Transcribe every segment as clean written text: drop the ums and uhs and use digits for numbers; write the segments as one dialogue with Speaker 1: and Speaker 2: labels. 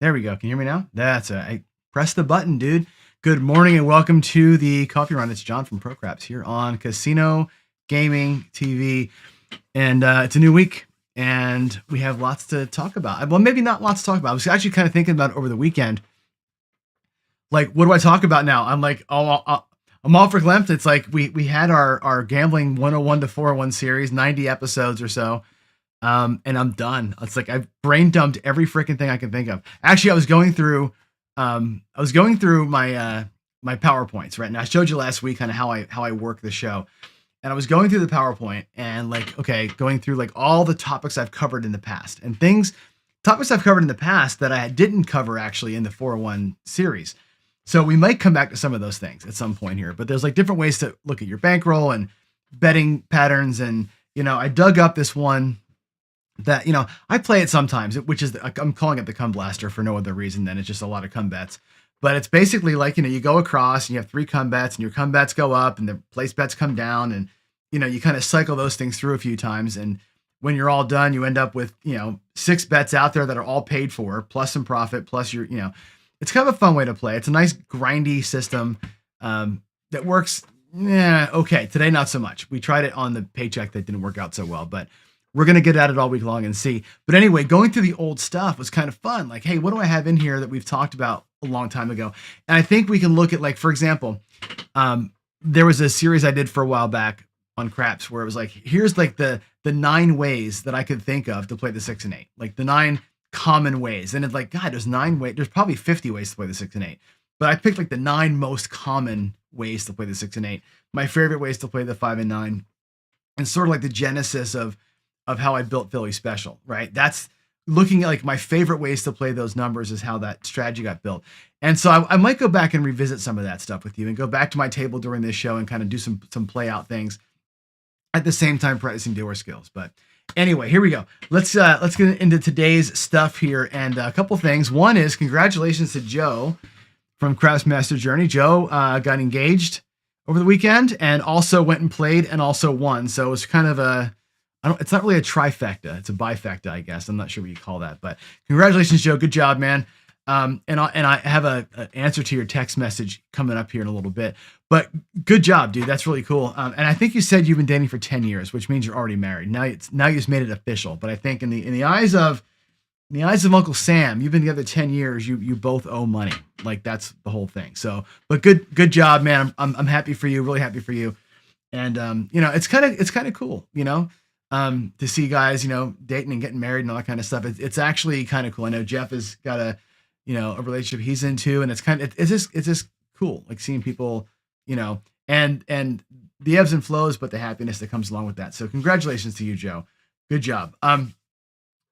Speaker 1: There we go. Can you hear me now? That's it. I pressed the button, dude. Good morning and welcome to the Coffee Run. It's John from ProCraps here on Casino Gaming TV. And it's a new week and we have lots to talk about. Well, maybe not lots to talk about. I was actually kind of thinking about it over the weekend. Like, what do I talk about now? I'm like, I'm all for glimpse. It's like we had our Gambling 101 to 401 series, 90 episodes or so. And I'm done. It's like I've brain dumped every freaking thing I can think of. Actually, I was going through my my PowerPoints, right? And I showed you last week kind of how I work the show. And I was going through the PowerPoint and like, okay, going through like all the topics I've covered in the past and topics I've covered in the past that I didn't cover actually in the 401 series. So we might come back to some of those things at some point here, but there's like different ways to look at your bankroll and betting patterns. And, I dug up this one that, I play it sometimes, which is, I'm calling it the cum blaster for no other reason than it's just a lot of cum bets. But it's basically like, you go across and you have 3 cum bets and your cum bets go up and the place bets come down. And, you kind of cycle those things through a few times. And when you're all done, you end up with, 6 bets out there that are all paid for, plus some profit, plus your, it's kind of a fun way to play. It's a nice grindy system that works. Yeah, okay. Today, not so much. We tried it on the paycheck that didn't work out so well, but we're going to get at it all week long and see. But anyway, going through the old stuff was kind of fun. Like, hey, what do I have in here that we've talked about a long time ago? And I think we can look at, like, for example, there was a series I did for a while back on craps where it was like, here's like the 9 ways that I could think of to play the 6 and 8, like the 9 common ways. And it's like, God, there's 9 ways. There's probably 50 ways to play the 6 and 8, but I picked like the 9 most common ways to play the 6 and 8. My favorite ways to play the 5 and 9, and sort of like the genesis of how I built Philly Special, right? That's looking at like my favorite ways to play those numbers is how that strategy got built. And so I might go back and revisit some of that stuff with you and go back to my table during this show and kind of do some play out things at the same time practicing dealer skills. But anyway, here we go. Let's get into today's stuff here and a couple things. One is congratulations to Joe from Craps Master Journey. Joe got engaged over the weekend and also went and played and also won. So it's kind of it's not really a trifecta. It's a bifecta, I guess. I'm not sure what you call that, but congratulations, Joe. Good job, man. And I have an answer to your text message coming up here in a little bit, but good job, dude. That's really cool. And I think you said you've been dating for 10 years, which means you're already married. Now you just made it official. But I think in the eyes of Uncle Sam, you've been together 10 years. You both owe money. Like that's the whole thing. So, but good job, man. I'm happy for you. Really happy for you. And it's kind of cool, to see guys, dating and getting married and all that kind of stuff. It's actually kind of cool. I know Jeff has got a relationship he's into, and it's just cool. Like seeing people, and the ebbs and flows, but the happiness that comes along with that. So congratulations to you, Joe. Good job.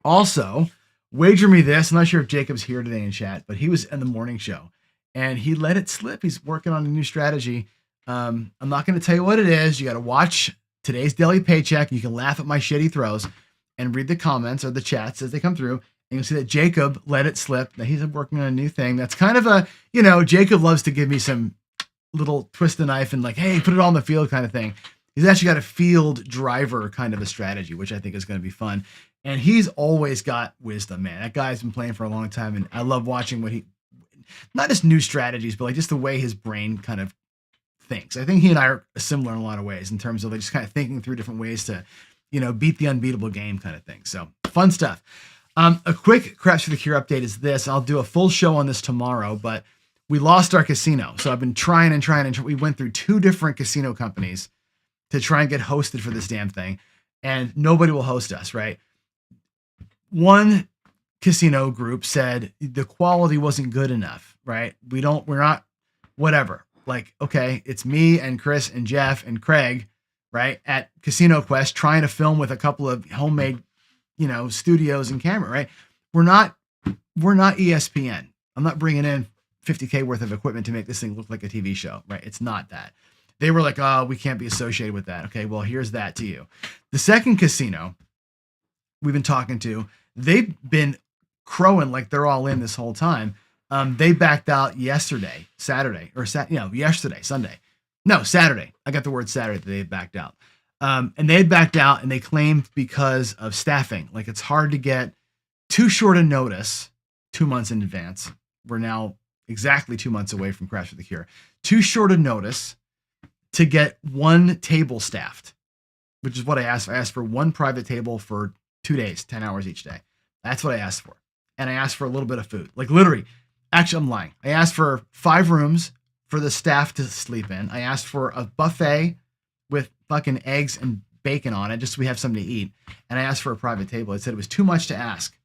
Speaker 1: Also wager me this. I'm not sure if Jacob's here today in chat, but he was in the morning show and he let it slip. He's working on a new strategy. I'm not going to tell you what it is. You got to watch today's daily paycheck. You can laugh at my shitty throws and read the comments or the chats as they come through. And you'll see that Jacob let it slip. That he's working on a new thing. That's kind of a, Jacob loves to give me some little twist the knife and like, hey, put it all on the field kind of thing. He's actually got a field driver kind of a strategy, which I think is going to be fun. And he's always got wisdom, man. That guy's been playing for a long time. And I love watching not just new strategies, but like just the way his brain kind of thinks. I think he and I are similar in a lot of ways in terms of like just kind of thinking through different ways to, beat the unbeatable game kind of thing. So fun stuff. A quick Craps for the Cure update is this. I'll do a full show on this tomorrow, but we lost our casino. So I've been trying. We went through 2 different casino companies to try and get hosted for this damn thing. And nobody will host us, right? One casino group said the quality wasn't good enough, right? We're not, whatever. Like, okay, it's me and Chris and Jeff and Craig, right, at Casino Quest trying to film with a couple of homemade, studios and camera, right? We're not ESPN. I'm not bringing in $50K worth of equipment to make this thing look like a TV show, right? It's not that. They were like, oh, we can't be associated with that. Okay, well, here's that to you. The second casino we've been talking to, they've been crowing like they're all in this whole time. They backed out yesterday, Saturday. No, Saturday. I got the word Saturday that they backed out. And they had backed out and they claimed because of staffing. Like it's hard to get too short a notice 2 months in advance. We're now exactly 2 months away from Crash for the Cure. Too short a notice to get one table staffed, which is what I asked for. I asked for one private table for 2 days, 10 hours each day. That's what I asked for. And I asked for a little bit of food. Like literally, actually, I'm lying. I asked for 5 rooms for the staff to sleep in. I asked for a buffet with fucking eggs and bacon on it, just so we have something to eat. And I asked for a private table. It said it was too much to ask,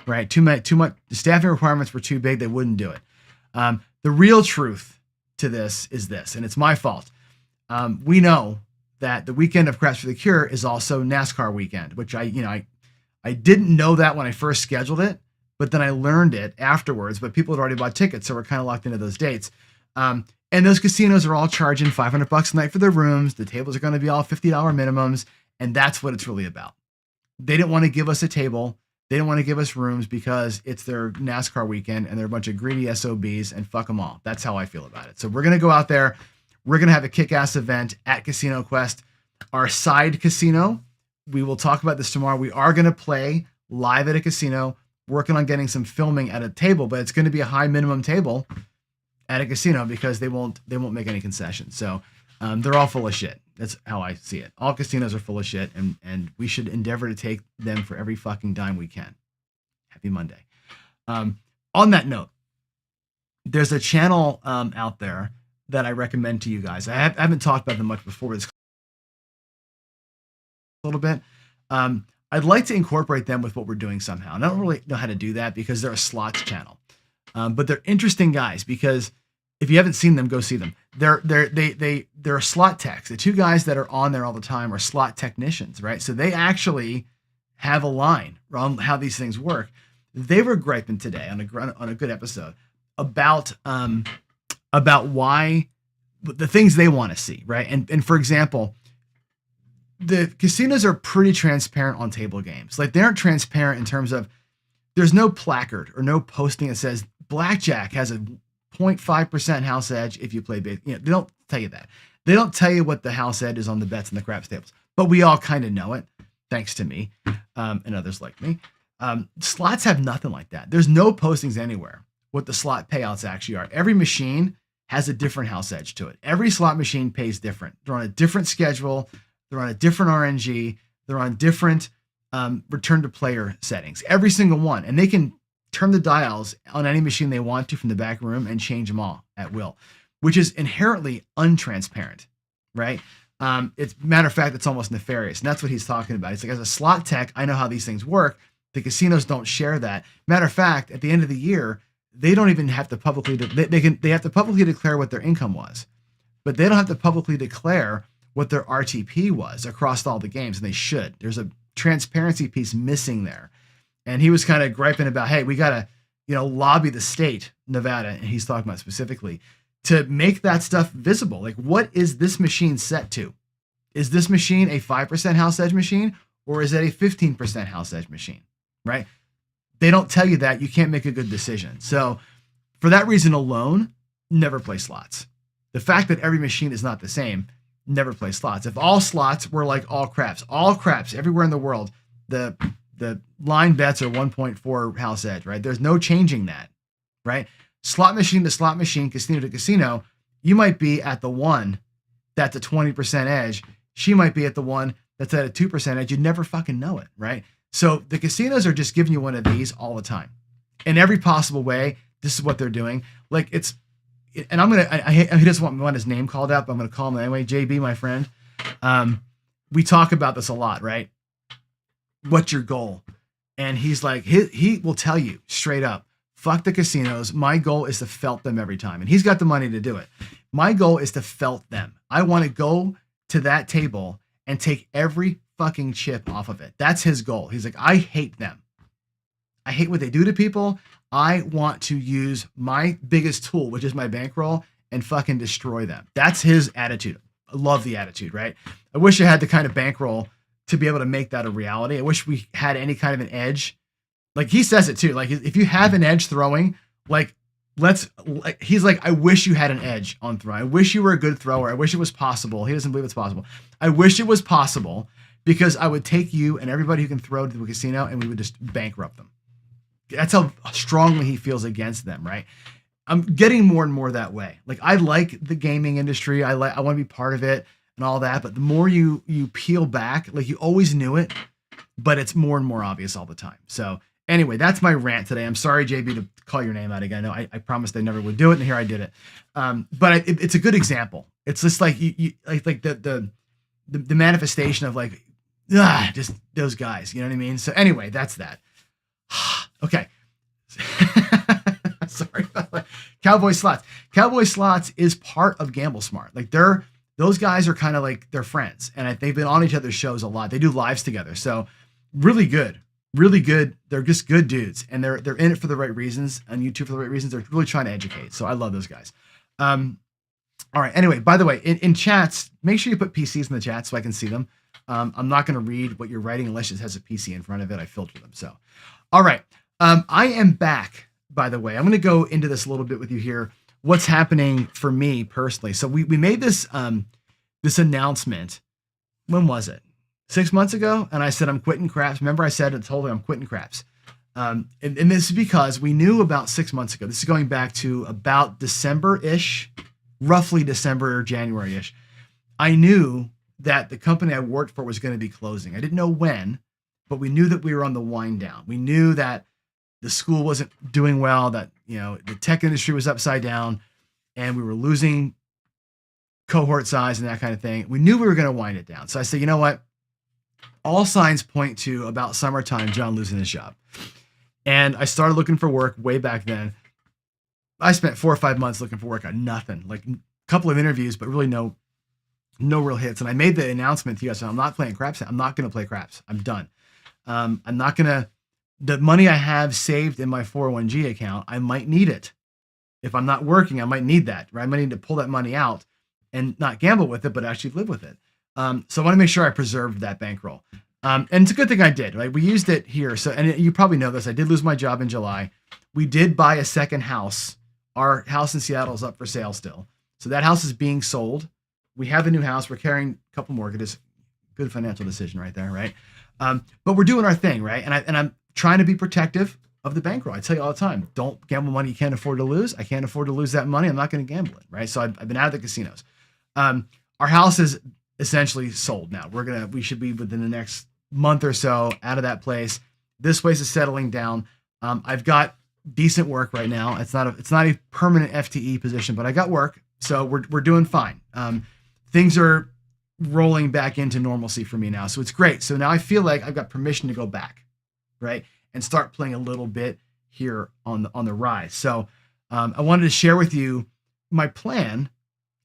Speaker 1: right? Too much. The staffing requirements were too big. They wouldn't do it. The real truth to this is this, and it's my fault. We know that the weekend of Crash for the Cure is also NASCAR weekend, which I didn't know that when I first scheduled it, but then I learned it afterwards. But people had already bought tickets, so we're kind of locked into those dates. And those casinos are all charging $500 a night for their rooms. The tables are going to be all $50 minimums, and that's what it's really about. They didn't want to give us a table. They didn't want to give us rooms because it's their NASCAR weekend, and they're a bunch of greedy SOBs, and fuck them all. That's how I feel about it. So we're going to go out there. We're going to have a kick-ass event at Casino Quest, our side casino. We will talk about this tomorrow. We are going to play live at a casino, working on getting some filming at a table, but it's going to be a high minimum table at a casino because they won't make any concessions. So they're all full of shit. That's how I see it. All casinos are full of shit, and we should endeavor to take them for every fucking dime we can. Happy Monday. On that note, there's a channel out there that I recommend to you guys. I haven't talked about them much before, but it's a little bit. I'd like to incorporate them with what we're doing somehow. And I don't really know how to do that because they're a slots channel. But they're interesting guys because if you haven't seen them, go see them. They're slot techs. The two guys that are on there all the time are slot technicians, right? So they actually have a line on how these things work. They were griping today on a good episode about why the things they want to see, right? And for example, the casinos are pretty transparent on table games. Like they aren't transparent in terms of there's no placard or no posting that says blackjack has a 0.5% house edge if you play big. They don't tell you that. They don't tell you what the house edge is on the bets and the craps tables, but we all kind of know it, thanks to me and others like me. Slots have nothing like that. There's no postings anywhere what the slot payouts actually are. Every machine has a different house edge to it. Every slot machine pays different. They're on a different schedule. They're on a different RNG. They're on different return to player settings. Every single one. And they can turn the dials on any machine they want to from the back room and change them all at will, which is inherently untransparent, right? It's matter of fact, it's almost nefarious. And that's what he's talking about. It's like, as a slot tech, I know how these things work. The casinos don't share that. Matter of fact, at the end of the year, they don't even have to publicly, they have to publicly declare what their income was, but they don't have to publicly declare what their RTP was across all the games. And they should. There's a transparency piece missing there. And he was kind of griping about, hey, we got to, lobby the state, Nevada, and he's talking about specifically, to make that stuff visible. Like, what is this machine set to? Is this machine a 5% house edge machine, or is it a 15% house edge machine, right? They don't tell you that. You can't make a good decision. So for that reason alone, never play slots. The fact that every machine is not the same, never play slots. If all slots were like all craps everywhere in the world, the line bets are 1.4 house edge, right? There's no changing that, right? Slot machine to slot machine, casino to casino, you might be at the one that's a 20% edge. She might be at the one that's at a 2% edge. You'd never fucking know it, right? So the casinos are just giving you one of these all the time. In every possible way, this is what they're doing. Like and he doesn't want his name called out, but I'm going to call him anyway. JB, my friend. We talk about this a lot, right? What's your goal? And he's like, he will tell you straight up, fuck the casinos. My goal is to felt them every time. And he's got the money to do it. My goal is to felt them. I want to go to that table and take every fucking chip off of it. That's his goal. He's like, I hate them. I hate what they do to people. I want to use my biggest tool, which is my bankroll, and fucking destroy them. That's his attitude. I love the attitude, right? I wish I had the kind of bankroll to be able to make that a reality. I wish we had any kind of an edge. Like he says it too. Like if you have an edge throwing, he's like, I wish you had an edge on throwing. I wish you were a good thrower. I wish it was possible. He doesn't believe it's possible. I wish it was possible because I would take you and everybody who can throw to the casino and we would just bankrupt them. That's how strongly he feels against them, right? I'm getting more and more that way. Like I like the gaming industry. I want to be part of it and all that. But the more you peel back, like you always knew it, but it's more and more obvious all the time. So anyway, that's my rant today. I'm sorry, JB, to call your name out again. I promised I never would do it, and here I did it. But it's a good example. It's just like you like the manifestation of like just those guys. You know what I mean? So anyway, that's that. Okay. Sorry about that. Cowboy Slots. Cowboy Slots is part of Gamble Smart. Like those guys are kind of like they're friends, and they've been on each other's shows a lot. They do lives together, so really good. They're just good dudes, and they're in it for the right reasons on YouTube for the right reasons. They're really trying to educate. So I love those guys. All right. Anyway, by the way, in chats, make sure you put PCs in the chat so I can see them. I'm not going to read what you're writing unless it has a PC in front of it. I filter them. So, all right. I am back, by the way. I'm going to go into this a little bit with you here. What's happening for me personally. So we made this announcement. When was it? 6 months ago. And I said, I'm quitting craps. Remember I told her I'm quitting craps. And this is because we knew about 6 months ago. This is going back to about December-ish, roughly December or January-ish. I knew that the company I worked for was going to be closing. I didn't know when, but we knew that we were on the wind down. We knew that the school wasn't doing well, that, the tech industry was upside down, and we were losing cohort size and that kind of thing. We knew we were going to wind it down. So I said, you know what? All signs point to about summertime, John losing his job. And I started looking for work way back then. I spent 4 or 5 months looking for work on nothing, like a couple of interviews, but really no real hits. And I made the announcement to you guys, I'm not playing craps. I'm not going to play craps. I'm done. I'm not going to, the money I have saved in my 401g account, I might need it. If I'm not working, I might need that, right? I might need to pull that money out and not gamble with it, but actually live with it. So I want to make sure I preserved that bankroll. And it's a good thing I did, right? We used it here. So, and you probably know this, I did lose my job in July. We did buy a second house. Our house in Seattle is up for sale still. So that house is being sold. We have a new house. We're carrying a couple mortgages. Good financial decision right there, right? But we're doing our thing, right? And I'm trying to be protective of the bankroll. I tell you all the time, don't gamble money you can't afford to lose. I can't afford to lose that money. I'm not going to gamble it, right? So I've been out of the casinos. Our house is essentially sold now. We should be within the next month or so out of that place. This place is settling down. I've got decent work right now. It's not a permanent FTE position, but I got work. So we're doing fine. Things are rolling back into normalcy for me now. So it's great. So now I feel like I've got permission to go back, right? And start playing a little bit here on the rise. So I wanted to share with you my plan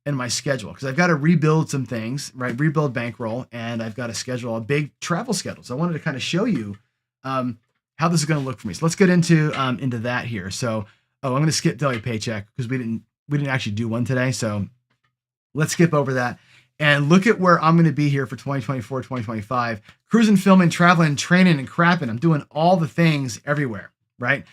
Speaker 1: and my schedule, because I've got to rebuild some things, right? Rebuild Bankroll, and I've got to schedule a big travel schedule. So I wanted to kind of show you how this is going to look for me. So let's get into that here. So, I'm going to skip daily paycheck because we didn't actually do one today. So let's skip over that and look at where I'm going to be here for 2024, 2025. Cruising, filming, traveling, training, and crapping. I'm doing all the things everywhere, right?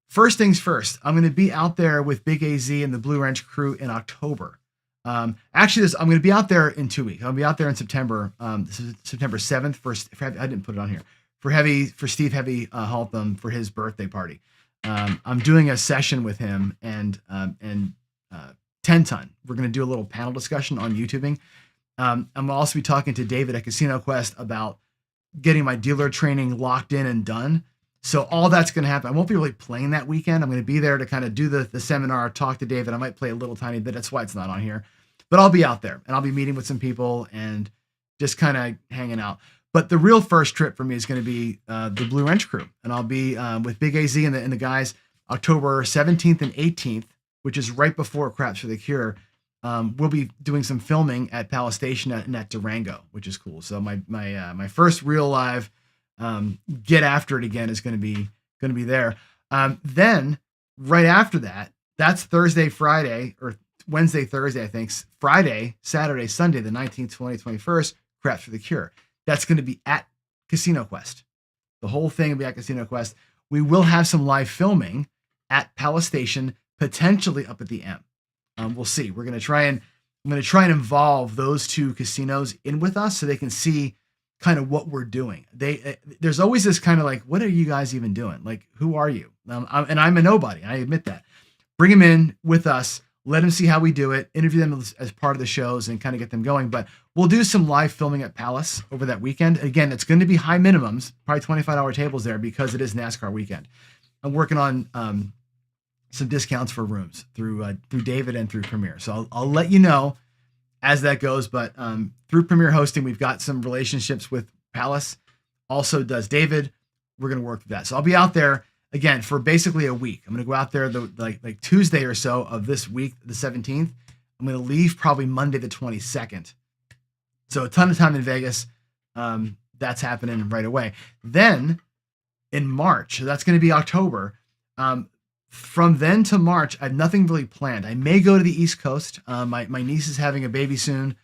Speaker 1: First things first, I'm going to be out there with Big AZ and the Blue Wrench crew in October. Actually, I'm going to be out there in 2 weeks. I'll be out there in September. This is September 7th. I didn't put it on here. For Steve Heavy Haltham for his birthday party. I'm doing a session with him and 10 Ton. We're going to do a little panel discussion on YouTubing. I'm also be talking to David at Casino Quest about getting my dealer training locked in and done. So all that's going to happen. I won't be really playing that weekend. I'm going to be there to kind of do the seminar, talk to David. I might play a little tiny bit. That's why it's not on here. But I'll be out there and I'll be meeting with some people and just kind of hanging out. But the real first trip for me is going to be the Blue Wrench crew. And I'll be with Big AZ and the guys October 17th and 18th, which is right before Craps for the Cure. We'll be doing some filming at Palace Station and at Durango, which is cool. So my first real live get after it again is going to be there. Then right after that, that's Thursday, Friday, or Wednesday, Thursday, I think. Friday, Saturday, Sunday, the 19th, 20th, 21st, Craps for the Cure. That's going to be at Casino Quest. The whole thing will be at Casino Quest. We will have some live filming at Palace Station, potentially up at the M. We'll see. I'm going to try and involve those two casinos in with us so they can see kind of what we're doing. There's always this kind of like, what are you guys even doing? Like, who are you? And I'm a nobody. I admit that. Bring them in with us. Let them see how we do it. Interview them as part of the shows and kind of get them going. But we'll do some live filming at Palace over that weekend. Again, it's going to be high minimums, probably $25 tables there because it is NASCAR weekend. I'm working on some discounts for rooms through David and through Premier. So I'll let you know as that goes. But through Premier Hosting, we've got some relationships with Palace. Also does David. We're going to work with that. So I'll be out there again for basically a week. I'm going to go out there like Tuesday or so of this week, the 17th. I'm going to leave probably Monday, the 22nd. So a ton of time in Vegas. That's happening right away. Then in March, so that's going to be October. From then to March, I have nothing really planned. I may go to the East Coast. My niece is having a baby soon.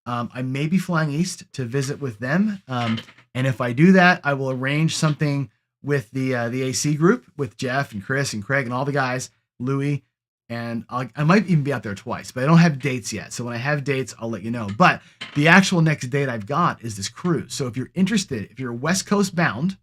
Speaker 1: I may be flying east to visit with them. And if I do that, I will arrange something with the AC group with Jeff and Chris and Craig and all the guys, Louie, and I might even be out there twice, but I don't have dates yet. So when I have dates, I'll let you know. But the actual next date I've got is this cruise. So if you're interested, if you're West Coast bound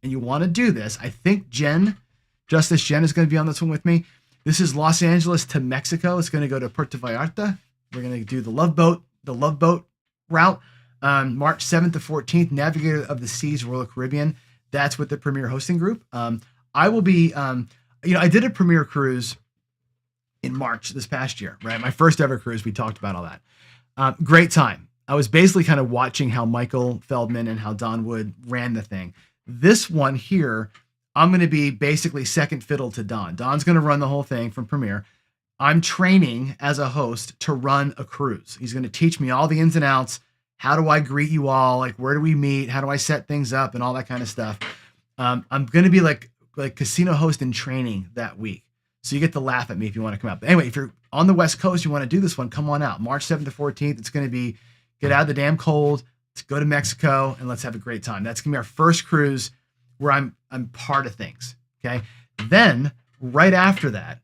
Speaker 1: and you want to do this, I think Justice Jen is going to be on this one with me. This is Los Angeles to Mexico. It's going to go to Puerto Vallarta. We're going to do the Love Boat route. March 7th to 14th, Navigator of the Seas, Royal Caribbean. That's with the Premier Hosting Group. I will be, I did a Premier cruise in March this past year, right? My first ever cruise. We talked about all that. Great time. I was basically kind of watching how Michael Feldman and how Don Wood ran the thing. This one here, I'm going to be basically second fiddle to Don. Don's going to run the whole thing from Premier. I'm training as a host to run a cruise. He's going to teach me all the ins and outs. How do I greet you all? Like, where do we meet? How do I set things up and all that kind of stuff? I'm going to be like casino host in training that week. So you get to laugh at me if you want to come out. But anyway, if you're on the West Coast, you want to do this one, come on out. March 7th to 14th. It's going to be get out of the damn cold. Let's go to Mexico and let's have a great time. That's going to be our first cruise where I'm part of things. Okay. Then right after that,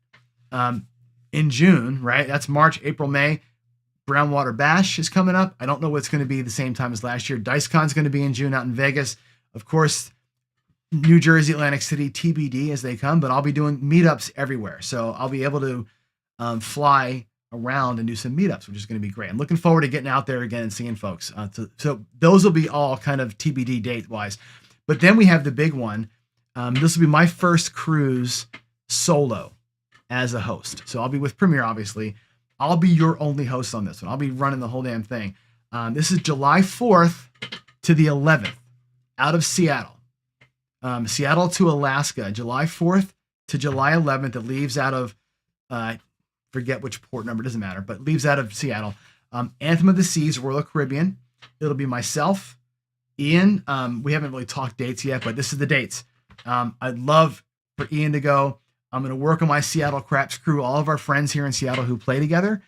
Speaker 1: in June, right? That's March, April, May. Brownwater Bash is coming up. I don't know what's going to be the same time as last year. DiceCon's going to be in June out in Vegas. Of course, New Jersey, Atlantic City, TBD as they come, but I'll be doing meetups everywhere. So I'll be able to fly around and do some meetups, which is going to be great. I'm looking forward to getting out there again and seeing folks. So those will be all kind of TBD date wise. But then we have the big one. This will be my first cruise solo as a host. So I'll be with Premier, obviously. I'll be your only host on this one. I'll be running the whole damn thing. This is July 4th to the 11th out of Seattle. Seattle to Alaska, July 4th to July 11th. It leaves out of, forget which port number, doesn't matter, but leaves out of Seattle. Anthem of the Seas, Royal Caribbean. It'll be myself, Ian. We haven't really talked dates yet, but this is the dates. I'd love for Ian to go. I'm going to work on my Seattle Craps crew, all of our friends here in Seattle who play together.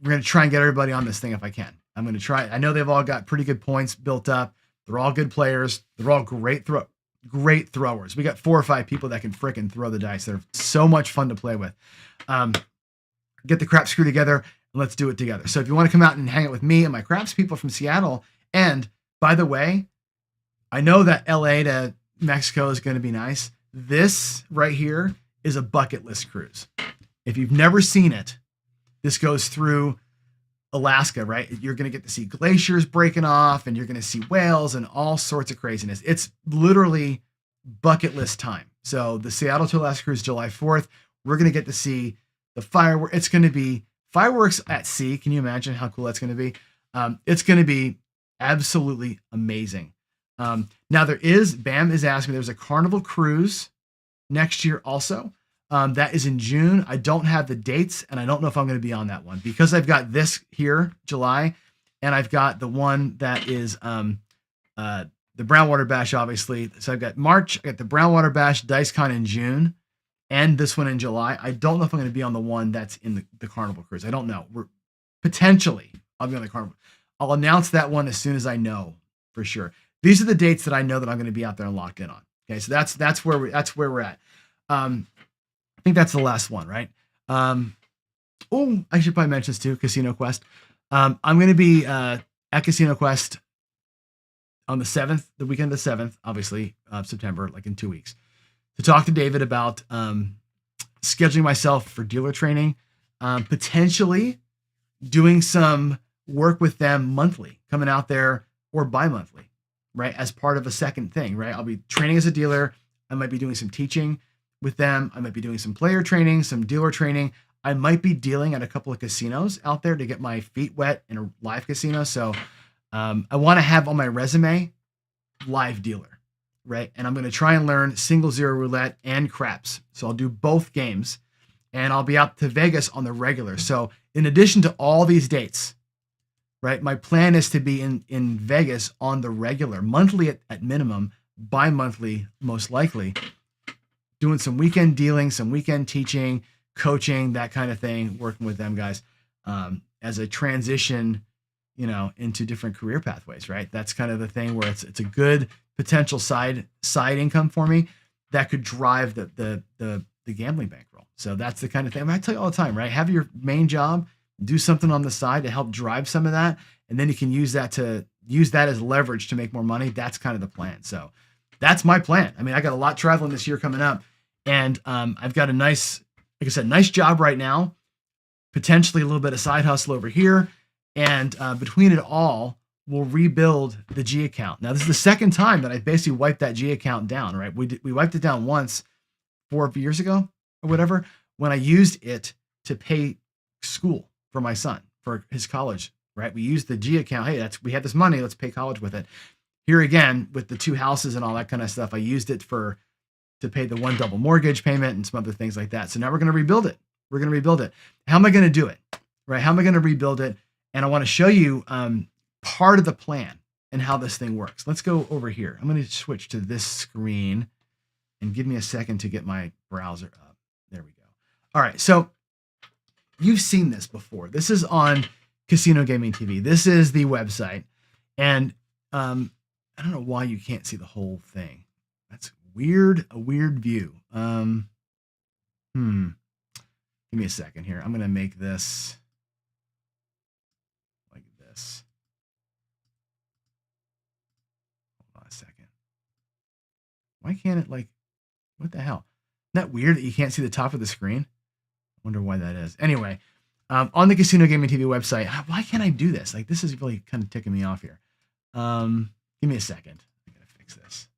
Speaker 1: We're going to try and get everybody on this thing if I can. I'm going to try. I know they've all got pretty good points built up. They're all good players. They're all great throwers. We got 4 or 5 people that can frickin' throw the dice. They're so much fun to play with. Get the Craps crew together and let's do it together. So if you want to come out and hang out with me and my Craps people from Seattle, and by the way, I know that LA to Mexico is going to be nice. This right here is a bucket list cruise. If you've never seen it, this goes through Alaska, right? You're going to get to see glaciers breaking off and you're going to see whales and all sorts of craziness. It's literally bucket list time. So the Seattle to Alaska cruise, July 4th, we're going to get to see the fireworks. It's going to be fireworks at sea. Can you imagine how cool that's going to be? It's going to be absolutely amazing. Now Bam is asking, there's a Carnival cruise next year also. That is in June. I don't have the dates and I don't know if I'm going to be on that one because I've got this here, July, and I've got the one that is the Brownwater Bash, obviously. So I've got March, I got the Brownwater Bash, DiceCon in June, and this one in July. I don't know if I'm going to be on the one that's in the Carnival cruise. I don't know. I'll be on the Carnival. I'll announce that one as soon as I know for sure. These are the dates that I know that I'm going to be out there and locked in on. Okay, so that's where we're at. I think that's the last one, right? I should probably mention this too, Casino Quest. I'm going to be at Casino Quest on the 7th, the weekend of the 7th, obviously, September, like in 2 weeks, to talk to David about scheduling myself for dealer training, potentially doing some work with them monthly, coming out there, or bi-monthly, right? As part of a second thing, right? I'll be training as a dealer. I might be doing some teaching with them. I might be doing some player training, some dealer training. I might be dealing at a couple of casinos out there to get my feet wet in a live casino. So I want to have on my resume live dealer, right? And I'm going to try and learn single zero roulette and craps. So I'll do both games, and I'll be out to Vegas on the regular. So in addition to all these dates, right, my plan is to be in Vegas on the regular, monthly at minimum, bi-monthly most likely, doing some weekend dealing, some weekend teaching, coaching, that kind of thing, working with them guys as a transition, into different career pathways, right? That's kind of the thing where it's a good potential side income for me that could drive the gambling bankroll. So that's the kind of thing. I tell you all the time, right? Have your main job, do something on the side to help drive some of that, and then you can use that as leverage to make more money. That's kind of the plan. So that's my plan. I mean, I got a lot traveling this year coming up, and I've got a nice job right now, potentially a little bit of side hustle over here, and between it all, we'll rebuild the G account. Now, this is the second time that I basically wiped that G account down, right? We wiped it down once 4 years ago or whatever, when I used it to pay school for my son for his college, right? We used the G account. Hey, we had this money. Let's pay college with it. Here again, with the 2 houses and all that kind of stuff, I used it to pay the 1 double mortgage payment and some other things like that. So now we're going to rebuild it. We're going to rebuild it. How am I going to do it? Right? How am I going to rebuild it? And I want to show you part of the plan and how this thing works. Let's go over here. I'm going to switch to this screen and give me a second to get my browser up. There we go. All right. So you've seen this before. This is on Casino Gaming TV. This is the website. And I don't know why you can't see the whole thing. That's weird. A weird view. Give me a second here. I'm going to make this like this. Hold on a second. Why can't it what the hell? Isn't that weird that you can't see the top of the screen? I wonder why that is. Anyway, on the Casino Gaming TV website, why can't I do this? This is really kind of ticking me off here. Give me a second. I gotta fix this.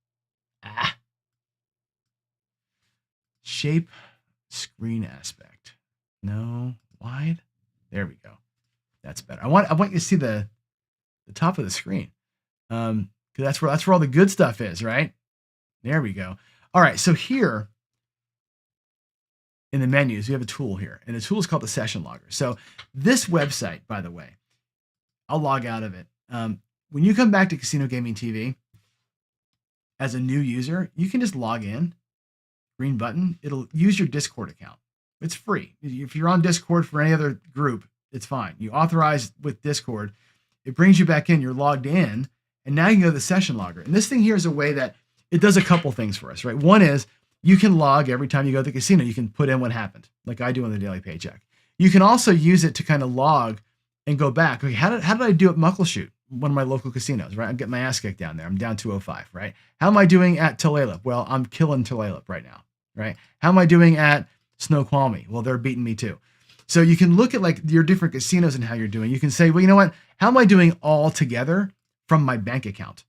Speaker 1: Shape screen aspect. No, wide. There we go. That's better. I want you to see the top of the screen. Because that's where all the good stuff is, right? There we go. All right, so here in the menus, we have a tool here, and the tool is called the Session Logger. So this website, by the way, I'll log out of it. When you come back to Casino Gaming TV as a new user, you can just log in, green button. It'll use your Discord account. It's free. If you're on Discord for any other group, it's fine. You authorize with Discord, it brings you back in, you're logged in, and now you can go to the Session Logger. And this thing here is a way that it does a couple things for us, right? One is you can log every time you go to the casino. You can put in what happened, like I do on the Daily Paycheck. You can also use it to kind of log and go back. Okay, how did I do at Muckleshoot, one of my local casinos, right? I'm getting my ass kicked down there. I'm down 205, right? How am I doing at Tulalip? Well, I'm killing Tulalip right now, right? How am I doing at Snoqualmie? Well, they're beating me too. So you can look at your different casinos and how you're doing. You can say, well, you know what? How am I doing all together from my bank account?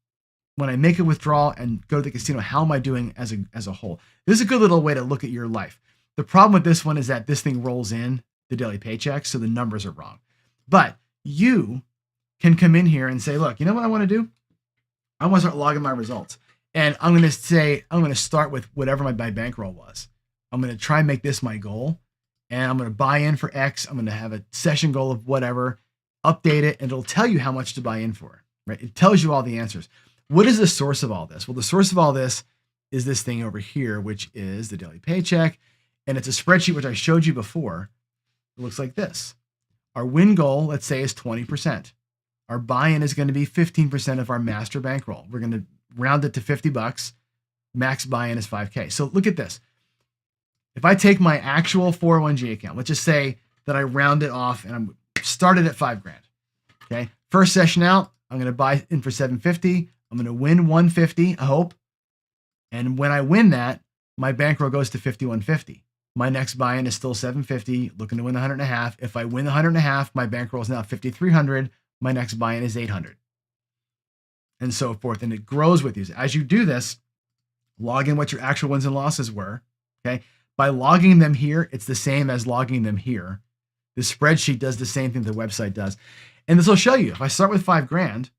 Speaker 1: When I make a withdrawal and go to the casino, how am I doing as a whole? This is a good little way to look at your life. The problem with this one is that this thing rolls in the Daily Paycheck, so the numbers are wrong. But you can come in here and say, look, you know what I want to do? I want to start logging my results. And I'm going to start with whatever my bankroll was. I'm going to try and make this my goal. And I'm going to buy in for X. I'm going to have a session goal of whatever, update it, and it'll tell you how much to buy in for, right? It tells you all the answers. What is the source of all this? Well, the source of all this is this thing over here, which is the Daily Paycheck. And it's a spreadsheet, which I showed you before. It looks like this. Our win goal, let's say, is 20%. Our buy-in is going to be 15% of our master bankroll. We're going to round it to $50. Max buy-in is $5K. So look at this. If I take my actual 401g account, let's just say that I round it off and I'm started at $5,000. Okay. First session out, I'm going to buy in for $750. I'm going to win 150, I hope. And when I win that, my bankroll goes to 5150. My next buy-in is still 750, looking to win the 100.5. If I win the 100.5, my bankroll is now 5300. My next buy-in is 800. And so forth. And it grows with you. As you do this, log in what your actual wins and losses were. Okay. By logging them here, it's the same as logging them here. The spreadsheet does the same thing the website does. And this will show you, if I start with $5,000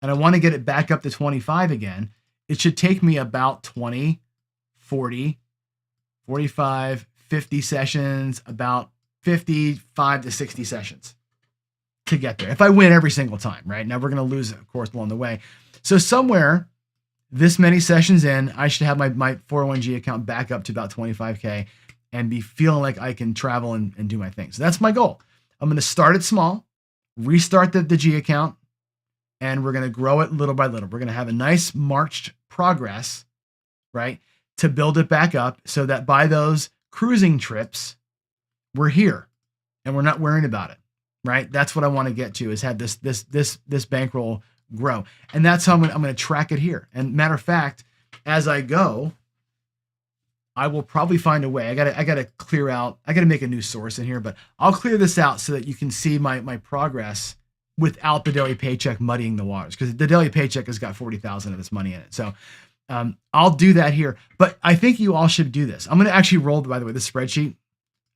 Speaker 1: and I want to get it back up to 25 again, it should take me about 20, 40, 45, 50 sessions, about 55 to 60 sessions to get there. If I win every single time, right? Now we're going to lose, of course, along the way. So somewhere this many sessions in, I should have my 401g account back up to about 25K and be feeling like I can travel and do my thing. So that's my goal. I'm going to start it small, restart the G account, and we're going to grow it little by little. We're going to have a nice marched progress, right, to build it back up so that by those cruising trips, we're here and we're not worrying about it, right? That's what I want to get to, is have this bankroll grow. And that's how I'm going to track it here. And matter of fact, as I go, I will probably find a way. I got to clear out. I got to make a new source in here, but I'll clear this out so that you can see my progress without the daily paycheck muddying the waters, because the daily paycheck has got 40,000 of this money in it. So I'll do that here, but I think you all should do this. I'm going to actually roll, by the way, this spreadsheet.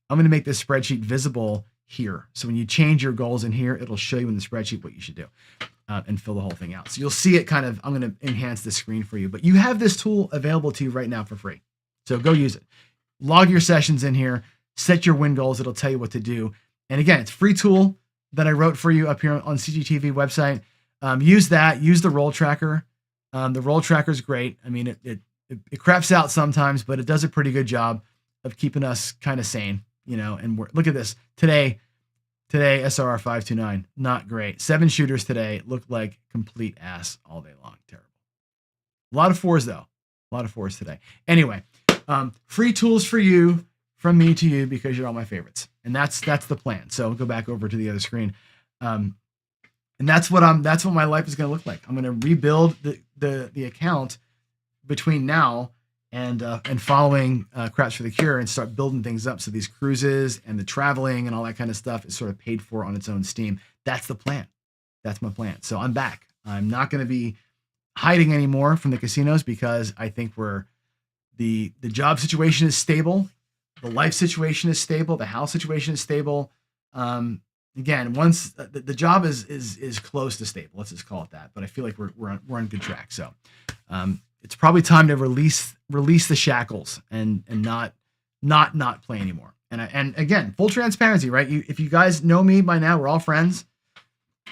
Speaker 1: I'm going to make this spreadsheet visible here. So when you change your goals in here, it'll show you in the spreadsheet what you should do and fill the whole thing out. So you'll see it kind of, I'm going to enhance the screen for you, but you have this tool available to you right now for free. So go use it. Log your sessions in here, set your win goals. It'll tell you what to do. And again, it's a free tool that I wrote for you up here on CGTV website. Use that, use the roll tracker. The roll tracker is great. I mean, it craps out sometimes, but it does a pretty good job of keeping us kind of sane, you know. And look at this today, SRR 529, not great. 7 shooters today looked like complete ass all day long. Terrible. A lot of 4s though. A lot of 4s today. Anyway, free tools for you from me to you, because you're all my favorites. And that's the plan. So go back over to the other screen. And that's what my life is going to look like. I'm going to rebuild the account between now and following Craps for the Cure, and start building things up. So these cruises and the traveling and all that kind of stuff is sort of paid for on its own steam. That's the plan. That's my plan. So I'm back. I'm not going to be hiding anymore from the casinos, because I think the job situation is stable. The life situation is stable. The house situation is stable. Again, once the job is close to stable, let's just call it that. But I feel like we're on good track. So it's probably time to release the shackles and not play anymore. And again, full transparency, right? If you guys know me by now, we're all friends.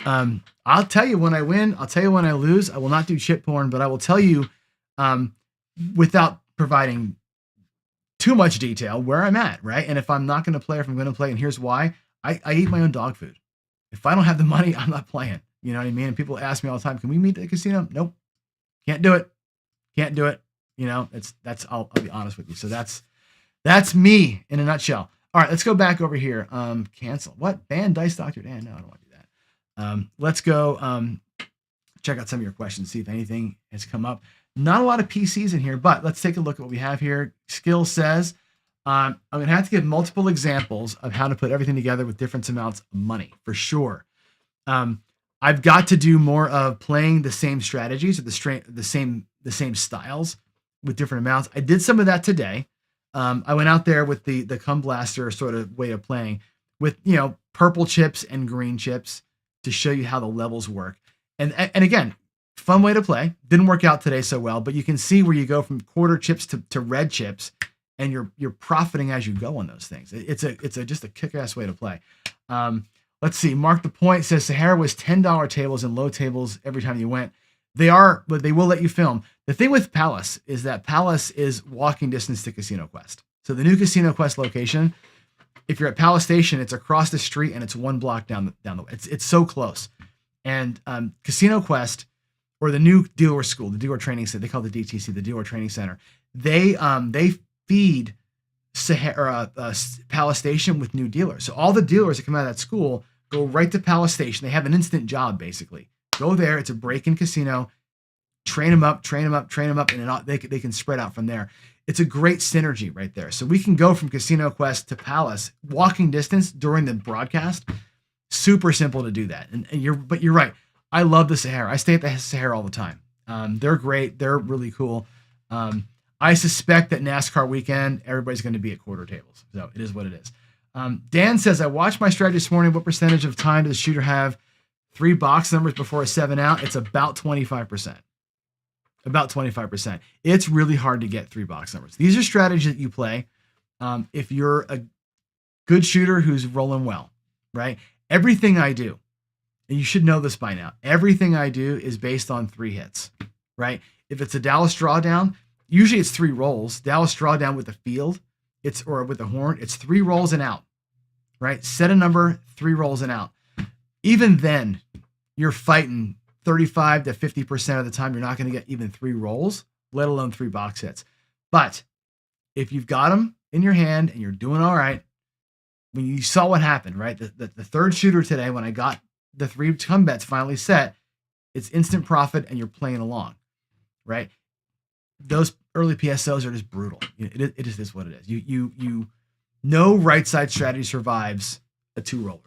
Speaker 1: I'll tell you when I win. I'll tell you when I lose. I will not do chip porn, but I will tell you without providing too much detail where I'm at, right? And if I'm not going to play, or if I'm going to play, and here's why. I eat my own dog food. If I don't have the money, I'm not playing. You know what I mean? And people ask me all the time, can we meet at the casino? Nope. Can't do it. Can't do it. You know, I'll be honest with you. So that's me in a nutshell. All right, let's go back over here. Cancel. What? Ban Dice Dr. Dan? No, I don't want to do that. Let's go check out some of your questions, see if anything has come up. Not a lot of PCs in here, but let's take a look at what we have here. Skill says, I'm going to have to give multiple examples of how to put everything together with different amounts of money, for sure. I've got to do more of playing the same strategies or the same styles with different amounts. I did some of that today. I went out there with the Cum Blaster sort of way of playing with, you know, purple chips and green chips to show you how the levels work. And again, fun way to play. Didn't work out today so well, but you can see where you go from quarter chips to red chips, and you're profiting as you go on those things. It's just a kick-ass way to play. Let's see. Mark the Point says Sahara was $10 tables and low tables every time you went. They are, but they will let you film. The thing with Palace is that Palace is walking distance to Casino Quest. So the new Casino Quest location, if you're at Palace Station, it's across the street and it's 1 block down the way. It's so close. And Casino Quest, or the new dealer school, the dealer training center, they call it the DTC, the dealer training center. They feed Palace Station with new dealers. So all the dealers that come out of that school go right to Palace Station. They have an instant job, basically. Go there. It's a break-in casino. train them up, and they can spread out from there. It's a great synergy right there. So we can go from Casino Quest to Palace, walking distance during the broadcast. Super simple to do that. But you're right. I love the Sahara. I stay at the Sahara all the time. They're great. They're really cool. I suspect that NASCAR weekend, everybody's going to be at quarter tables. So it is what it is. Dan says, I watched my strategy this morning. What percentage of time does the shooter have 3 box numbers before a 7 out? It's about 25%. About 25%. It's really hard to get 3 box numbers. These are strategies that you play if you're a good shooter who's rolling well, right? Everything I do, and you should know this by now, everything I do is based on 3 hits, right? If it's a Dallas drawdown, usually it's 3 rolls. Dallas drawdown with the field, or with the horn, it's 3 rolls and out, right? Set a number, 3 rolls and out. Even then, you're fighting 35 to 50% of the time. You're not going to get even 3 rolls, let alone 3 box hits. But if you've got them in your hand and you're doing all right, when you saw what happened, right? The third shooter today, when I got the 3 come bets finally set, it's instant profit and you're playing along, right? Those early PSOs are just brutal. It is what it is. You no right side strategy survives a 2-roller.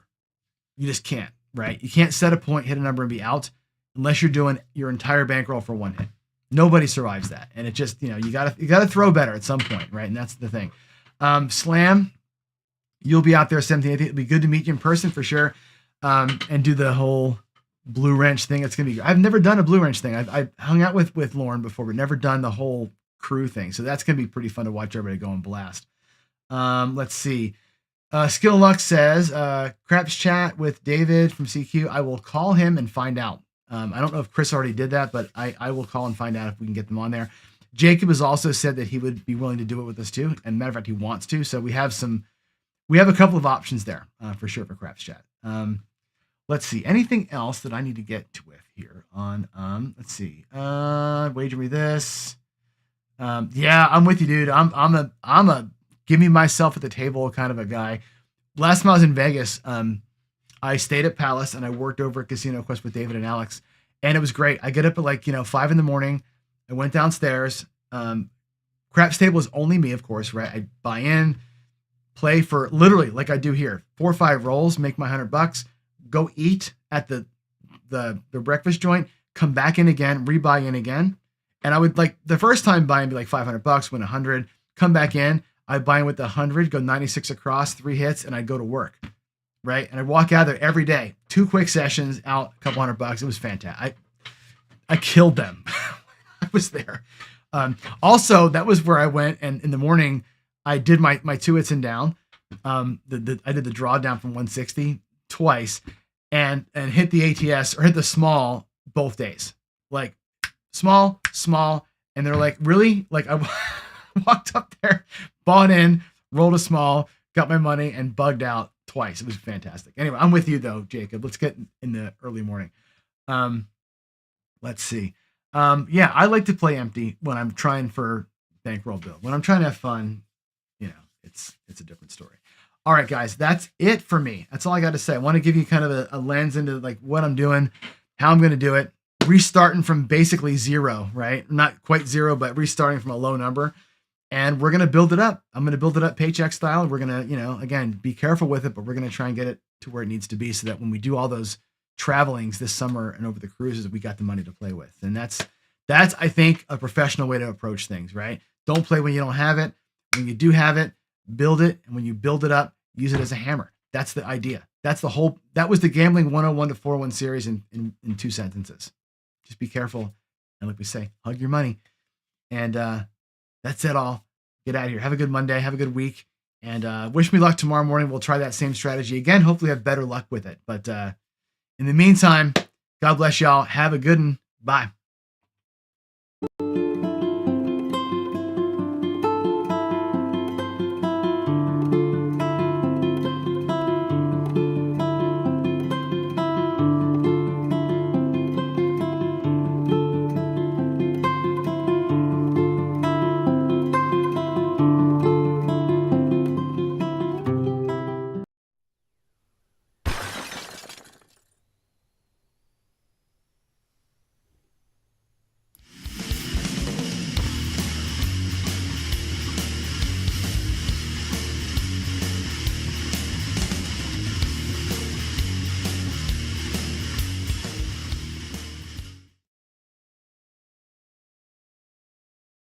Speaker 1: You just can't, right? You can't set a point, hit a number, and be out unless you're doing your entire bankroll for 1 hit. Nobody survives that. And it just, you gotta throw better at some point, right? And that's the thing. Slam, you'll be out there 17th. It'll be good to meet you in person for sure. And do the whole blue wrench thing. It's gonna be. I've never done a blue wrench thing. I've hung out with Lauren before, but never done the whole crew thing. So that's gonna be pretty fun to watch everybody go and blast. Let's see. Skill Luck says, Craps chat with David from CQ. I will call him and find out. I don't know if Chris already did that, but I will call and find out if we can get them on there. Jacob has also said that he would be willing to do it with us too. And matter of fact, he wants to. So we have a couple of options there for sure for Craps chat. Let's see. Anything else that I need to get to with here on, let's see. Wager me this. Yeah, I'm with you, dude. I'm a give me myself at the table kind of a guy. Last time I was in Vegas, I stayed at Palace and I worked over at Casino Quest with David and Alex, and it was great. I get up at 5 a.m. I went downstairs. Craps table is only me, of course, right? I buy in, play for literally like I do here, 4 or 5 rolls, make my $100, go eat at the breakfast joint, come back in again, rebuy in again. And I would the first time buy in be like $500, win 100, come back in. I buy in with the 100, go 96 across, 3 hits, and I'd go to work, right? And I'd walk out there every day, 2 quick sessions, out a couple $100. It was fantastic. I killed them. I was there. Also, that was where I went, and in the morning, I did my 2 hits and down. I did the drawdown from 160 twice, and hit the ATS or hit the small both days. Like small, and they're like, really? Like I walked up there, bought in, rolled a small, got my money, and bugged out twice. It was fantastic. Anyway, I'm with you though, Jacob. Let's get in the early morning. Let's see. Yeah, I like to play empty when I'm trying for bankroll build. When I'm trying to have fun, it's a different story. All right, guys, that's it for me. That's all I got to say. I want to give you kind of a lens into like what I'm doing, how I'm going to do it, restarting from basically 0, right? Not quite 0, but restarting from a low number. And we're going to build it up. I'm going to build it up paycheck style. We're going to, again, be careful with it, but we're going to try and get it to where it needs to be so that when we do all those travelings this summer and over the cruises, we got the money to play with. And that's, I think, a professional way to approach things, right? Don't play when you don't have it. When you do have it, build it. And when you build it up, use it as a hammer. That's the idea. That was the Gambling 101 to 401 series in 2 sentences. Just be careful. And like we say, hug your money. And that's it all. Get out of here. Have a good Monday. Have a good week. And wish me luck tomorrow morning. We'll try that same strategy again. Hopefully have better luck with it. But in the meantime, God bless y'all. Have a good one. Bye.